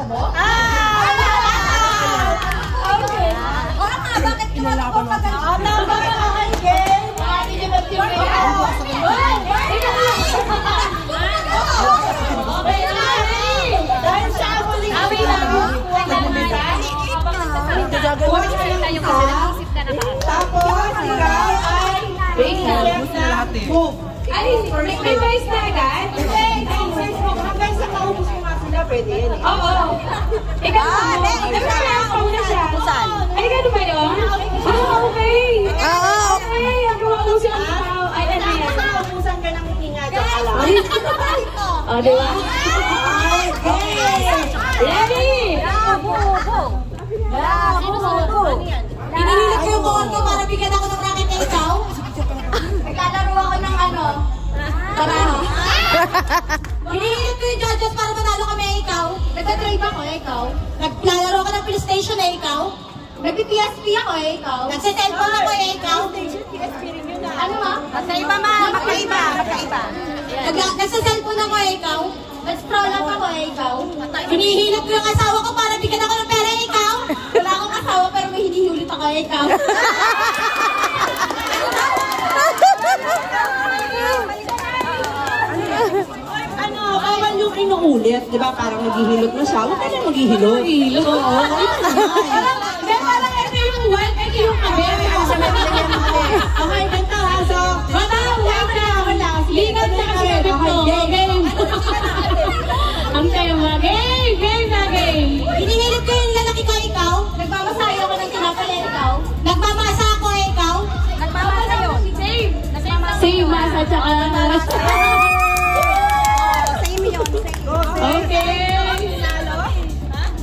ako mo? Okay. O nga, bakit kilala ko maganda? Tama ka kay Game. Okay na. Dahil siya ang muling tapos, ikaw ay move. May voice na agad? Hanggang sa kaubos mo nga sila, pwede yan eh. Oo. Ikaw mo. Nagkakaw na siya. Ay, gano'n ba yun? Okay. Okay. Ang kawakusin ang tao. Ay, ano yan? Kawakusan ka ng hinga. O, diba? Ready? Pinihilig ko yung buwan ko para bigyan ako ng racket na ikaw. Naglalaro ako ng ano? Taraho. Pinihilig ko yung judges para manalo kami ikaw. Nagdadrive ako ikaw. Naglalaro ka ng PlayStation ikaw. Nag-PSP ako ikaw. Nagsa-cellphone ako ikaw. Ano ma? Magkaiba ma. Magkaiba. Nagsa-cellphone ako ikaw. Nag-scroll up ako ikaw. Hinihilap ko yung asawa ko para bigyan ako ng pera ikaw. Wala akong asawa pero may hinihulit ako ikaw. Ano, bawal yung inuulit, di ba? Parang maghihilot na siya. Huwag ka na maghihilot. Oo. Hindi, parang ito yung one, ito yung kabe. Okay, ganito ha. So, wala. Ligat na kasi ito. Game. Ang tayo mga game na game. Hinihilit ko yung lalaki ko ikaw. Nagmamasayo ako ng tinapala ikaw. Nagmamasa ako ikaw. Nagmamasayo. Same masa tsaka. Same yun. Okay.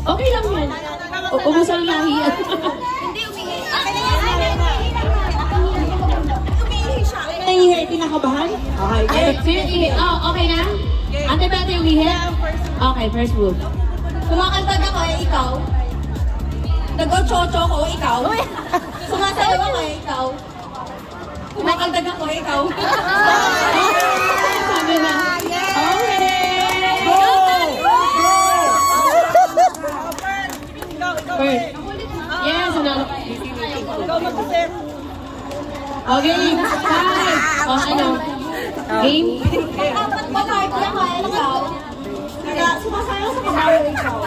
Okay lang yan. Ubusang lahi yan. Hindi umihi. Umihi siya. Umihi, pinakabahan? Okay. Okay na? Ante ba ito yung umihi? Okay, first move. Kumakantag ako ikaw. Nag-chocho ko, ikaw. Sumasayaw ako ikaw. Kumakantag ako, ikaw. Sabi na. Okay. First. Yes, nanalo. Okay. Five. O, ano? Game? Mag-party ako, ikaw. Sumasayaw sa kamay ikaw.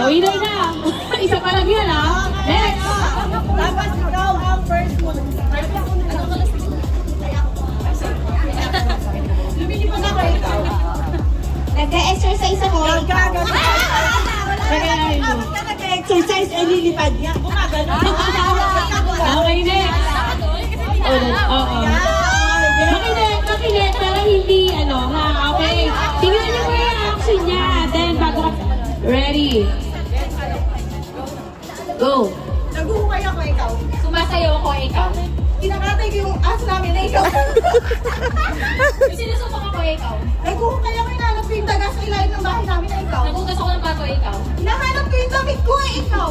Winner na. Isa pa lang yan, ha? Next. Dapat ikaw ang first move. Lumili mo na ko ikaw. Nag-exercise ako. Nag-exercise, lilipad niya. Bumagano. Okay, next. Oo. Makinig, pero hindi, ano, ha? Okay. Tingnan niyo mo yung action niya. Then, bago ka. Ready. Go. Naguhukay ako, ikaw. Sumasayaw ako, ikaw. Kinakatay ko yung aso namin na ikaw. Sinusupak ako, ikaw. Naguhukay ako, hinahanap ko yung daga sa ilalim ng bahay namin na ikaw. Nagugas ako ng bago, ikaw. Hinahanap ko yung damit ko, ikaw.